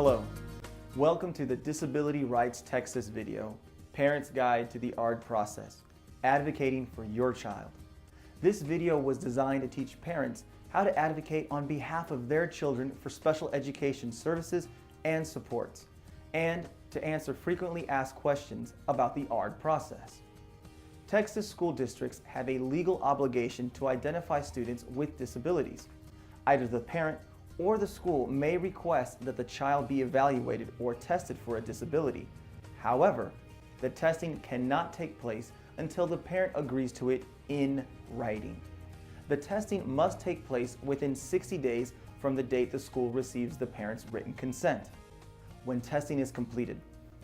Hello, welcome to the Disability Rights Texas video, Parents Guide to the ARD Process, Advocating for Your Child. This video was designed to teach parents how to advocate on behalf of their children for special education services and supports, and to answer frequently asked questions about the ARD process. Texas school districts have a legal obligation to identify students with disabilities. Either the parent or the school may request that the child be evaluated or tested for a disability. However, the testing cannot take place until the parent agrees to it in writing. The testing must take place within 60 days from the date the school receives the parent's written consent. When testing is completed,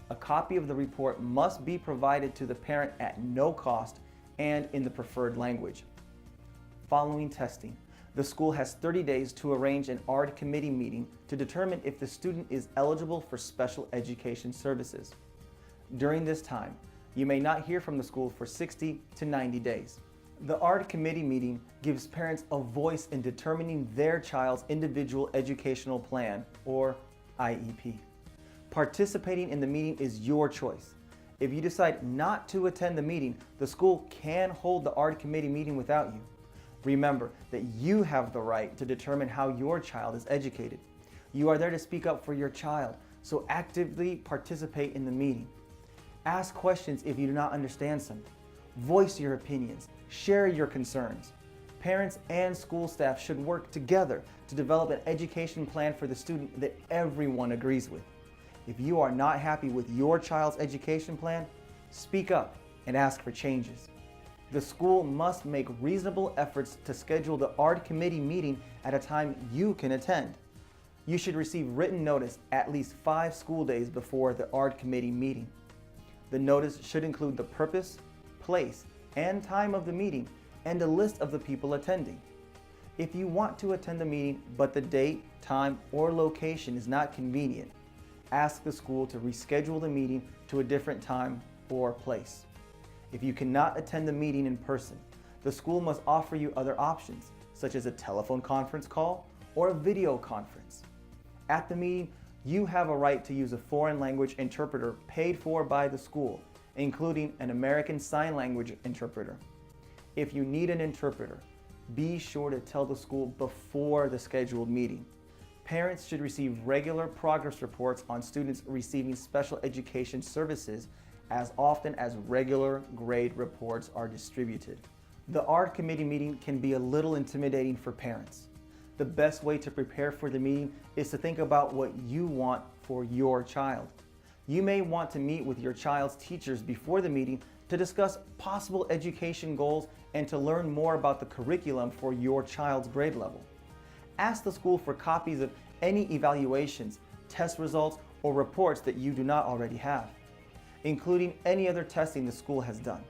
a copy of the report must be provided to the parent at no cost and in the preferred language. Following testing, the school has 30 days to arrange an ARD committee meeting to determine if the student is eligible for special education services. During this time, you may not hear from the school for 60 to 90 days. The ARD committee meeting gives parents a voice in determining their child's individual educational plan, or IEP. Participating in the meeting is your choice. If you decide not to attend the meeting, the school can hold the ARD committee meeting without you. Remember that you have the right to determine how your child is educated. You are there to speak up for your child, so actively participate in the meeting. Ask questions if you do not understand something. Voice your opinions. Share your concerns. Parents and school staff should work together to develop an education plan for the student that everyone agrees with. If you are not happy with your child's education plan, speak up and ask for changes. The school must make reasonable efforts to schedule the ARD committee meeting at a time you can attend. You should receive written notice at least 5 school days before the ARD committee meeting. The notice should include the purpose, place, and time of the meeting and a list of the people attending. If you want to attend the meeting but the date, time, or location is not convenient, ask the school to reschedule the meeting to a different time or place. If you cannot attend the meeting in person, the school must offer you other options, such as a telephone conference call or a video conference. At the meeting, you have a right to use a foreign language interpreter paid for by the school, including an American Sign Language interpreter. If you need an interpreter, be sure to tell the school before the scheduled meeting. Parents should receive regular progress reports on students receiving special education services as often as regular grade reports are distributed. The ARD committee meeting can be a little intimidating for parents. The best way to prepare for the meeting is to think about what you want for your child. You may want to meet with your child's teachers before the meeting to discuss possible education goals and to learn more about the curriculum for your child's grade level. Ask the school for copies of any evaluations, test results, or reports that you do not already have, including any other testing the school has done.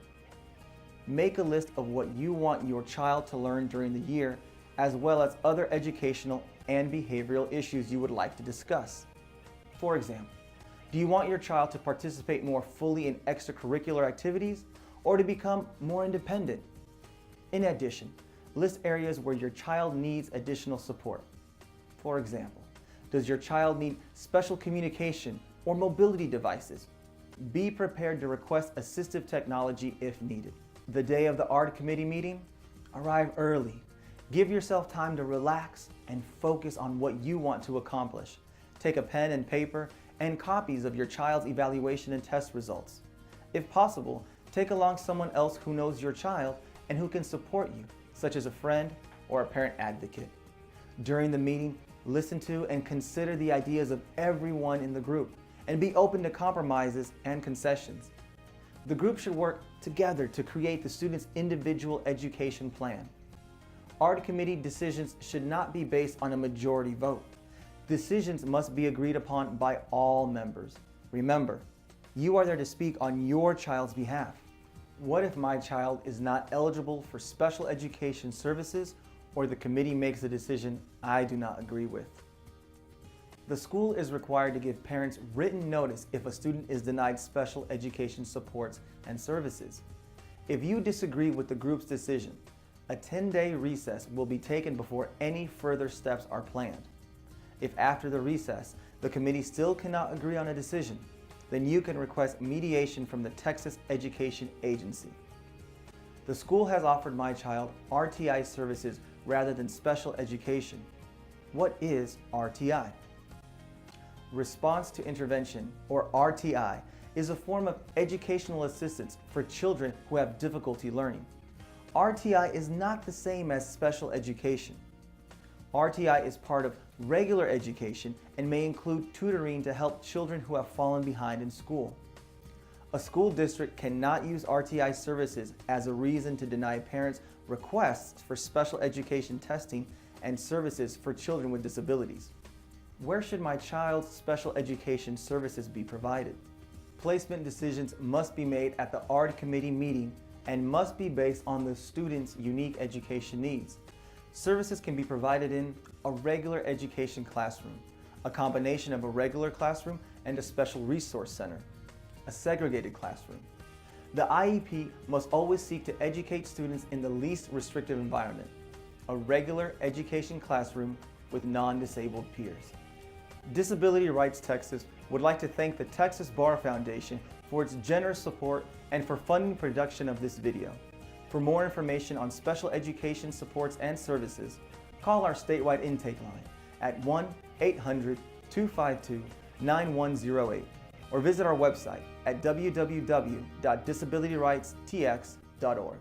Make a list of what you want your child to learn during the year, as well as other educational and behavioral issues you would like to discuss. For example, do you want your child to participate more fully in extracurricular activities or to become more independent? In addition, list areas where your child needs additional support. For example, does your child need special communication or mobility devices? Be prepared to request assistive technology if needed. The day of the ARD committee meeting, arrive early. Give yourself time to relax and focus on what you want to accomplish. Take a pen and paper and copies of your child's evaluation and test results. If possible, take along someone else who knows your child and who can support you, such as a friend or a parent advocate. During the meeting, listen to and consider the ideas of everyone in the group and be open to compromises and concessions. The group should work together to create the student's individual education plan. ARD committee decisions should not be based on a majority vote. Decisions must be agreed upon by all members. Remember, you are there to speak on your child's behalf. What if my child is not eligible for special education services, or the committee makes a decision I do not agree with? The school is required to give parents written notice if a student is denied special education supports and services. If you disagree with the group's decision, a 10-day recess will be taken before any further steps are planned. If after the recess, the committee still cannot agree on a decision, then you can request mediation from the Texas Education Agency. The school has offered my child RTI services rather than special education. What is RTI? Response to Intervention, or RTI, is a form of educational assistance for children who have difficulty learning. RTI is not the same as special education. RTI is part of regular education and may include tutoring to help children who have fallen behind in school. A school district cannot use RTI services as a reason to deny parents' requests for special education testing and services for children with disabilities. Where should my child's special education services be provided? Placement decisions must be made at the ARD committee meeting and must be based on the student's unique education needs. Services can be provided in a regular education classroom, a combination of a regular classroom and a special resource center, a segregated classroom. The IEP must always seek to educate students in the least restrictive environment, a regular education classroom with non-disabled peers. Disability Rights Texas would like to thank the Texas Bar Foundation for its generous support and for funding production of this video. For more information on special education supports and services, call our statewide intake line at 1-800-252-9108 or visit our website at www.disabilityrightstx.org.